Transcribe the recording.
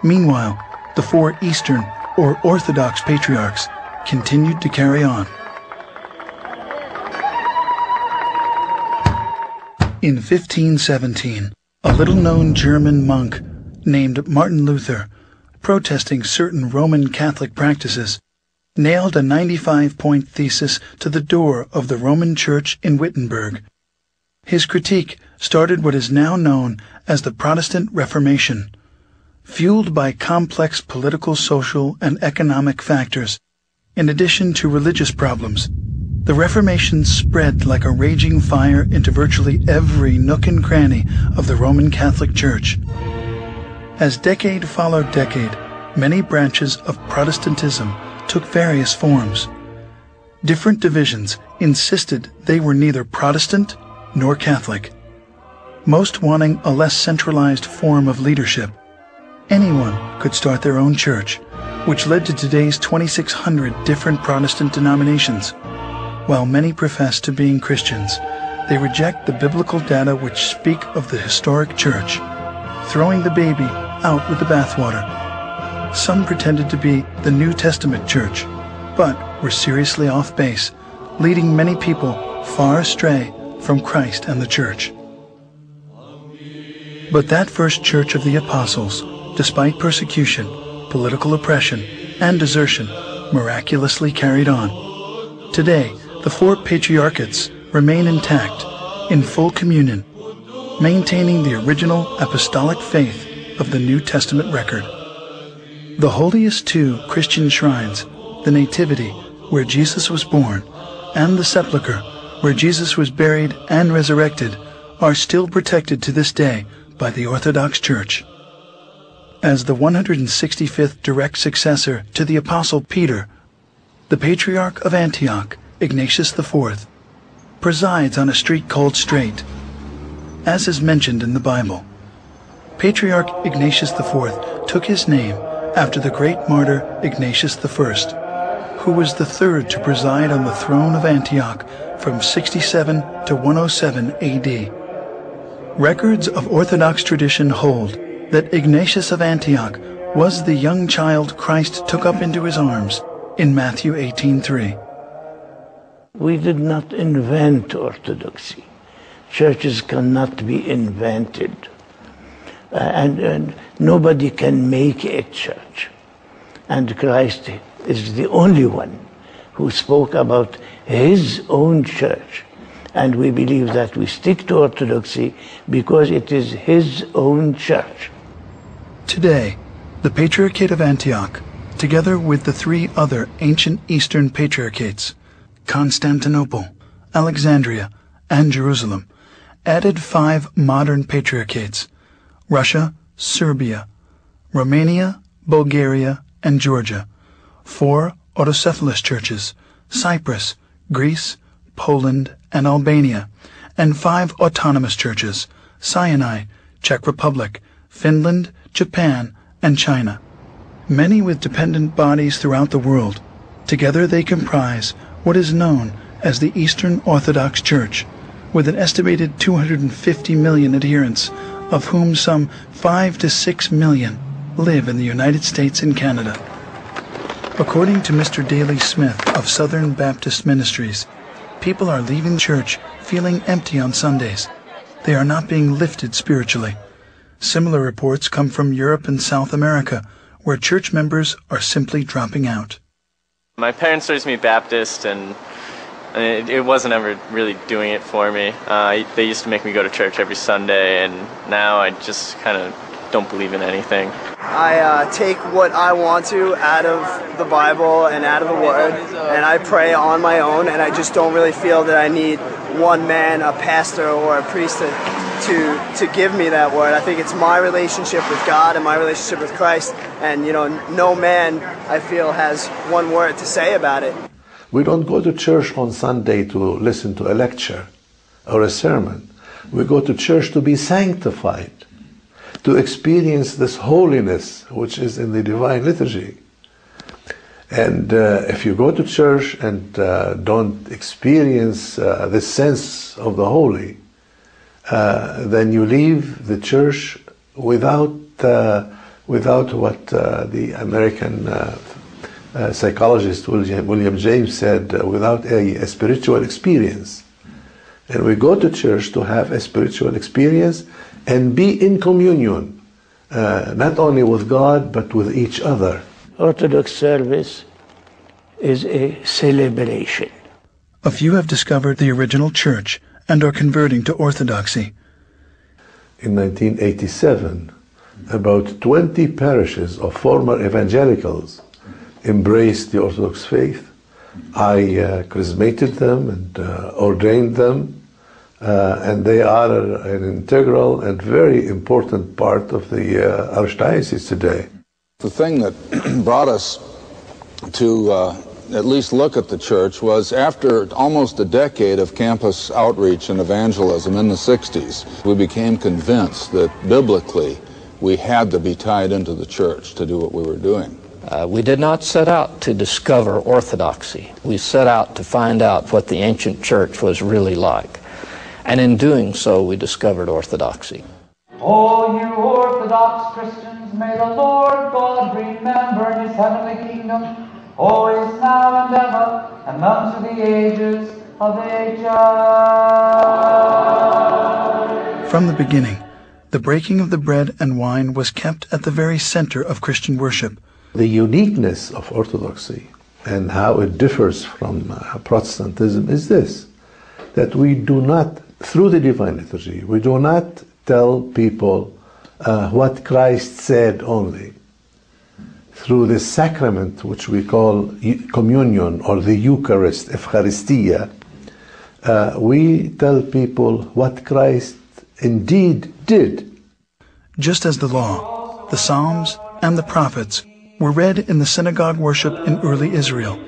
Meanwhile, the four Eastern or Orthodox patriarchs continued to carry on. In 1517, a little-known German monk named Martin Luther, protesting certain Roman Catholic practices, nailed a 95-point thesis to the door of the Roman Church in Wittenberg. His critique started what is now known as the Protestant Reformation. Fueled by complex political, social, and economic factors, in addition to religious problems, the Reformation spread like a raging fire into virtually every nook and cranny of the Roman Catholic Church. As decade followed decade, many branches of Protestantism took various forms. Different divisions insisted they were neither Protestant nor Catholic, most wanting a less centralized form of leadership. Anyone could start their own church, which led to today's 2,600 different Protestant denominations. While many profess to being Christians, they reject the biblical data which speak of the historic church, throwing the baby out with the bathwater. Some pretended to be the New Testament church, but were seriously off base, leading many people far astray from Christ and the church. But that first church of the apostles, despite persecution, political oppression, and desertion, miraculously carried on. Today, the four patriarchates remain intact, in full communion, maintaining the original apostolic faith of the New Testament record. The holiest two Christian shrines, the Nativity, where Jesus was born, and the Sepulchre, where Jesus was buried and resurrected, are still protected to this day by the Orthodox Church. As the 165th direct successor to the Apostle Peter, the Patriarch of Antioch, Ignatius IV, presides on a street called Straight, as is mentioned in the Bible. Patriarch Ignatius IV took his name after the great martyr Ignatius I, who was the third to preside on the throne of Antioch from 67 to 107 AD. Records of Orthodox tradition hold that Ignatius of Antioch was the young child Christ took up into his arms in Matthew 18:3. We did not invent Orthodoxy. Churches cannot be invented. And nobody can make a church. And Christ is the only one who spoke about his own church. And we believe that we stick to Orthodoxy because it is his own church. Today, the Patriarchate of Antioch, together with the three other ancient Eastern Patriarchates, Constantinople, Alexandria, and Jerusalem, added 5 modern patriarchates: Russia, Serbia, Romania, Bulgaria, and Georgia, 4 autocephalous churches, Cyprus, Greece, Poland, and Albania, and 5 autonomous churches, Sinai, Czech Republic, Finland, Japan, and China. Many with dependent bodies throughout the world. Together they comprise what is known as the Eastern Orthodox Church, with an estimated 250 million adherents, of whom some 5 to 6 million live in the United States and Canada. According to Mr. Daley Smith of Southern Baptist Ministries, people are leaving church feeling empty on Sundays. They are not being lifted spiritually. Similar reports come from Europe and South America, where church members are simply dropping out. My parents raised me Baptist, and it wasn't ever really doing it for me. They used to make me go to church every Sunday, and now I just kind of don't believe in anything. I take what I want to out of the Bible and out of the Word, and I pray on my own, and I just don't really feel that I need one man, a pastor or a priest to give me that word. I think it's my relationship with God and my relationship with Christ, and no man, I feel, has one word to say about it. We don't go to church on Sunday to listen to a lecture or a sermon. We go to church to be sanctified, to experience this holiness which is in the divine liturgy. And if you go to church and don't experience this sense of the holy, then you leave the church without without what the American psychologist William James said, without a spiritual experience. And we go to church to have a spiritual experience and be in communion, not only with God, but with each other. Orthodox service is a celebration. A few have discovered the original church and are converting to Orthodoxy. In 1987, about 20 parishes of former evangelicals embraced the Orthodox faith. I chrismated them and ordained them, and they are an integral and very important part of the Archdiocese today. The thing that brought us to at least look at the church was after almost a decade of campus outreach and evangelism in the 60s, we became convinced that biblically we had to be tied into the church to do what we were doing. We did not set out to discover orthodoxy. We set out to find out what the ancient church was really like. And in doing so, we discovered orthodoxy. O you Orthodox Christians, may the Lord God remember His heavenly kingdom, always, now, and ever, and unto the ages of ages. From the beginning, the breaking of the bread and wine was kept at the very center of Christian worship. The uniqueness of Orthodoxy and how it differs from Protestantism is this, that we do not, through the Divine Liturgy, we do not tell people what Christ said only. Through the sacrament, which we call communion or the Eucharist, Eucharistia, we tell people what Christ indeed did. Just as the law, the Psalms, and the prophets were read in the synagogue worship in early Israel,